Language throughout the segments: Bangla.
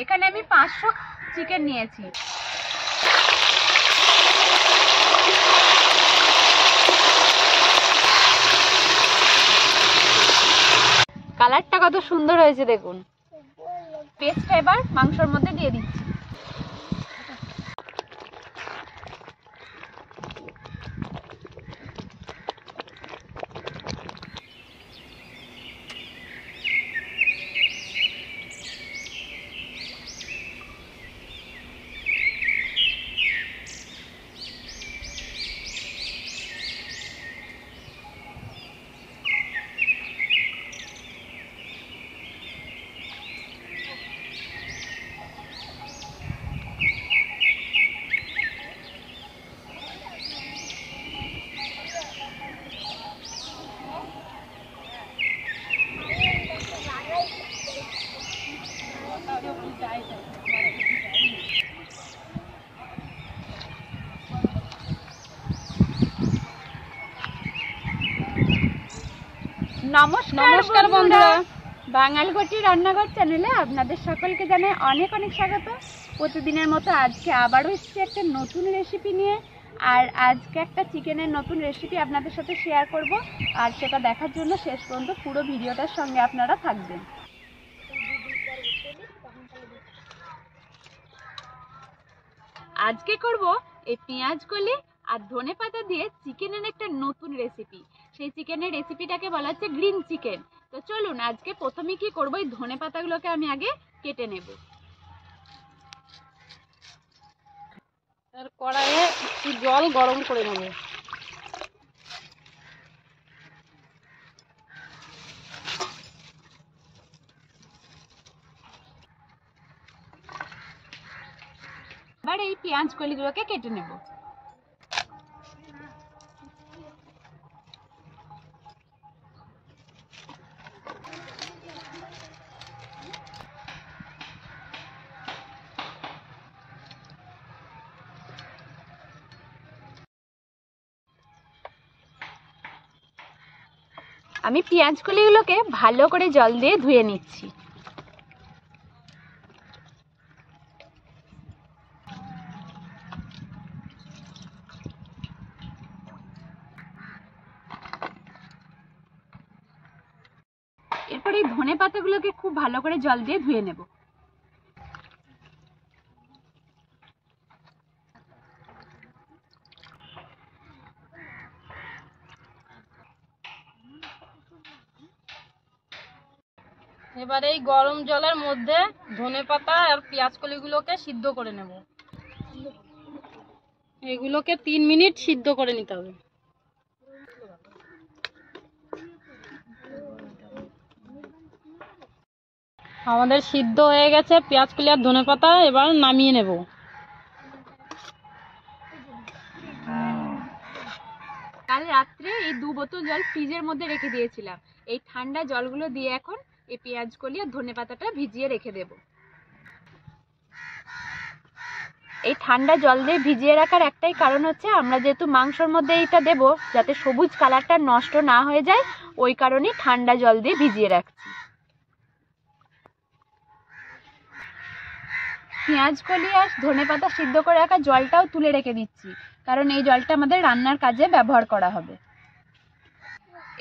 এখানে আমি 500 চিকেন নিয়েছি। কালারটা কত সুন্দর হয়েছে দেখুন। পেস্টটা এবার মাংসের মধ্যে দিয়ে দিচ্ছি। নমস্কার বন্ধুরা, বাঙালঘটি রান্নাঘর চ্যানেলে আপনাদের সকলকে জানাই অনেক অনেক স্বাগত। প্রতিদিনের মতো আজকে আবারও এসেছি একটা নতুন রেসিপি নিয়ে। আর আজকে একটা চিকেনের নতুন রেসিপি আপনাদের সাথে শেয়ার করব, আর সেটা দেখার জন্য শেষ পর্যন্ত পুরো ভিডিওটার সঙ্গে আপনারা থাকবেন। আজকে করব এই পেঁয়াজ কলি আর ধনেপাতা দিয়ে চিকেনের একটা নতুন রেসিপি। সেই চিকেনের রেসিপিটাকে বলা হচ্ছে গ্রিন চিকেন। তো চলুন আজকে প্রথমে কি করব, এই ধনেপাতাগুলোকে আমি আগে কেটে নেব। আর কড়াইয়ে একটু জল গরম করে নেব। এবার এই পেঁয়াজ কলিগুলোকে কেটে নেব। আমি পেঁয়াজ কলিগুলোকে ভালো করে জল দিয়ে ধুয়ে নিচ্ছি। এরপর এই ধনে পাতাগুলোকে খুব ভালো করে জল দিয়ে ধুয়ে নেব। এবার এই গরম জলের মধ্যে ধনেপাতা আর পেঁয়াজ কলিগুলোকে সিদ্ধ করে নেব। এগুলোকে 3 মিনিট সিদ্ধ করে নিতে হবে। আমাদের সিদ্ধ হয়ে গেছে পেঁয়াজ কলি আর ধনেপাতা, এবার নামিয়ে নেব। কাল রাত্রে এই 2 বোতল জল ফ্রিজের মধ্যে রেখে দিয়েছিলাম। এই ঠান্ডা জলগুলো দিয়ে এখন এই পেঁয়াজ কলি আর ধনেপাতাটা ভিজিয়ে রেখে দেব। এই ঠান্ডা জল দিয়ে ভিজিয়ে রাখার একটাই কারণ হচ্ছে, আমরা যেহেতু মাংসের মধ্যে এইটা দেব, যাতে সবুজ কালারটা নষ্ট না হয়ে যায়, ওই কারণেই ঠান্ডা জল দিয়ে ভিজিয়ে রাখছি। পেঁয়াজ কলি আর ধনেপাতা সিদ্ধ করে রাখা জলটাও তুলে রেখে দিচ্ছি, কারণ এই জলটা আমাদের রান্নার কাজে ব্যবহার করা হবে।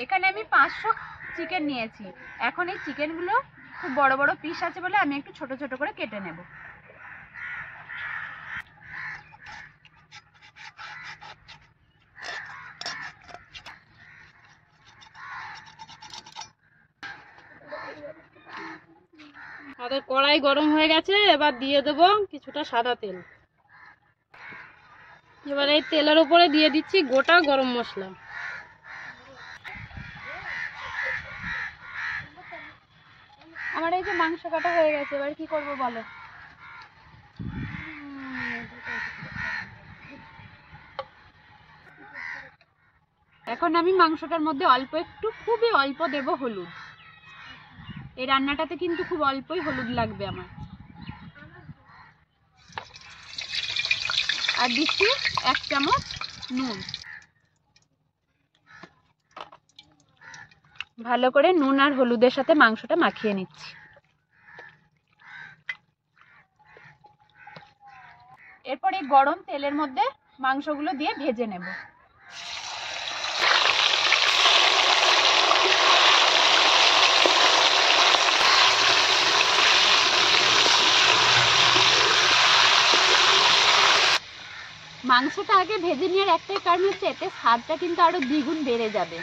এখানে আমি 500 চিকেন নিয়েছি। এখন এই চিকেনগুলো খুব বড় বড় পিস আছে বলে আমি একটু ছোট ছোট করে কেটে নেব। আমাদের কড়াই গরম হয়ে গেছে, এবার দিয়ে দেব কিছুটা সাদা তেল। এবার এই তেলের উপরে দিয়ে দিচ্ছি গোটা গরম মশলা। আমার এই যে মাংস কাটা হয়ে গেছে, এবার কি করব বলো। এখন আমি মাংসটার মধ্যে অল্প একটু, খুবই অল্প দেব হলুদ। এই রান্নাটাতে কিন্তু খুব অল্পই হলুদ লাগবে আমার। আর দিচ্ছি 1 চামচ নুন। ভালো করে নুন আর হলুদের সাথে মাংসটা মাখিয়ে নিচ্ছি। এরপর এই গরম তেলের মধ্যে মাংসগুলো দিয়ে ভেজে নেব। মাংসটা আগে ভেজে নেওয়ার একটাই কারণ হচ্ছে এতে স্বাদটা কিন্তু আরো দ্বিগুণ বেড়ে যাবে।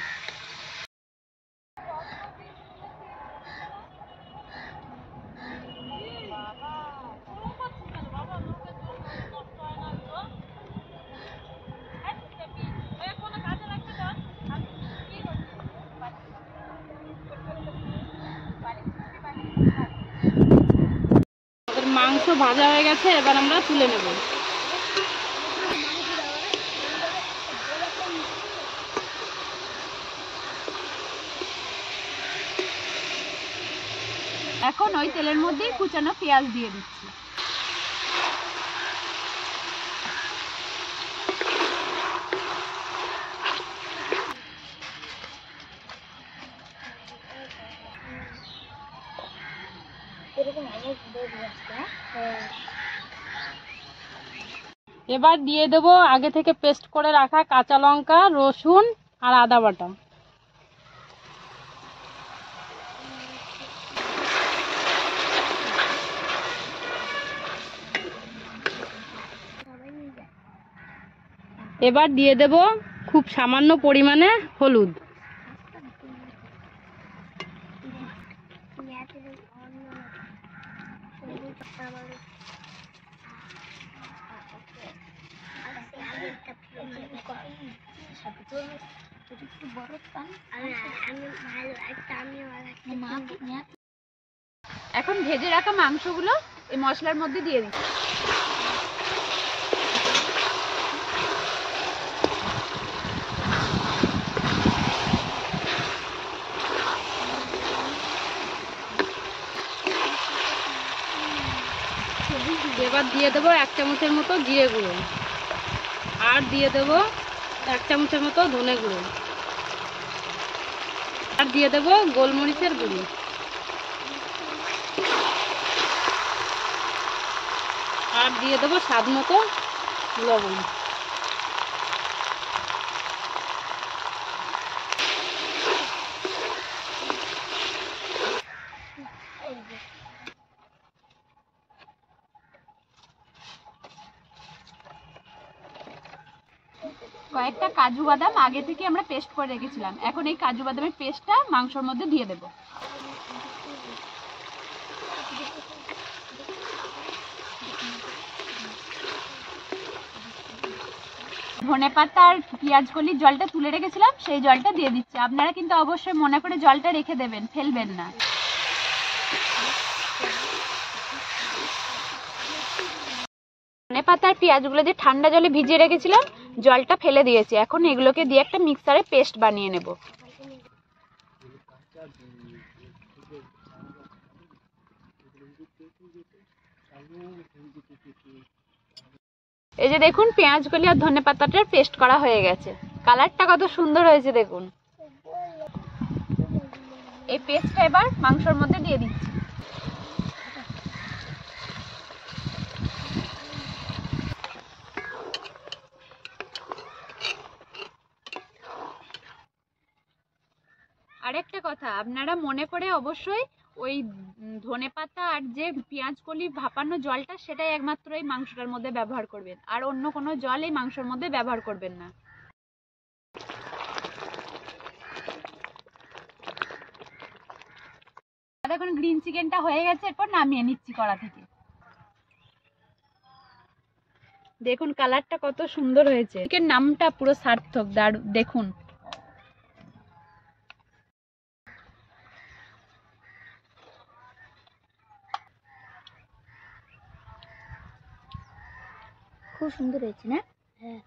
মাংস ভাজা হয়ে গেছে, এবার আমরা তুলে নেব। এখন ওই তেলের মধ্যে কুচানো পেঁয়াজ দিয়ে দিচ্ছি। এবার দিয়ে দেব আগে থেকে পেস্ট করে রাখা কাঁচা লঙ্কা, রসুন আর আদা বাটা। এবার দিয়ে দেব খুব সামান্য পরিমাণে হলুদ। এখন ভেজে রাখা মাংসগুলো এই মশলার মধ্যে দিয়ে দিচ্ছি। এবার দিয়ে দেবো 1 চামচের মতো জিরে গুঁড়ো, আর দিয়ে দেবো 1 চামচের মতো ধনে গুঁড়ো, আর দিয়ে দেবো গোলমরিচের গুঁড়ো, আর দিয়ে দেবো স্বাদ মতো লবণ। কয়েকটা কাজু বাদাম আগে থেকে আমরা পেস্ট করে রেখেছিলাম, এখন এই কাজু বাদামের পেস্টটা মাংসের মধ্যে দিয়ে দেব। ধনেপাতা আর পেঁয়াজ কলির জলটা তুলে রেখেছিলাম, সেই জলটা দিয়ে দিচ্ছি। আপনারা কিন্তু অবশ্যই মনে করে জলটা রেখে দেবেন, ফেলবেন না। ধনেপাতা আর পেঁয়াজগুলো যে ঠান্ডা জলে ভিজিয়ে রেখেছিলাম, জলটা ফেলে দিয়েছি। এখন এগুলোকে দিয়ে একটা মিক্সারে পেস্ট বানিয়ে নেব। এই যে দেখুন, পেঁয়াজগুলি আর ধনেপাতাটার পেস্ট করা হয়ে গেছে। কালারটা কত সুন্দর হয়েছে দেখুন। এই পেস্টটা এবার মাংসের মধ্যে দিয়ে দিচ্ছি। আরেকটা কথা, আপনারা মনে করে অবশ্যই ওই ধনেপাতা আর যে পেঁয়াজ কলি ভাপানো জলটা, সেটাই একমাত্র এই মাংসটার মধ্যে ব্যবহার করবেন, আর অন্য কোনো জল এই মাংসের মধ্যে ব্যবহার করবেন না। এখন গ্রিন চিকেনটা হয়ে গেছে, এরপর নামিয়ে নিচ্ছি কড়া থেকে। দেখুন কালারটা কত সুন্দর হয়েছে, চিকেন নামটা পুরো সার্থক। দেখুন খুব সুন্দর হয়েছে না? হ্যাঁ।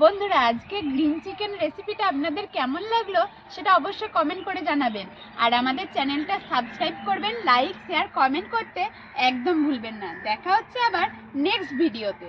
বন্ধুরা, আজকে গ্রিন চিকেন রেসিপিটা আপনাদের কেমন লাগলো সেটা অবশ্যই কমেন্ট করে জানাবেন। আর আমাদের চ্যানেলটা সাবস্ক্রাইব করবেন, লাইক, শেয়ার, কমেন্ট করতে একদম ভুলবেন না। দেখা হচ্ছে আবার নেক্সট ভিডিওতে।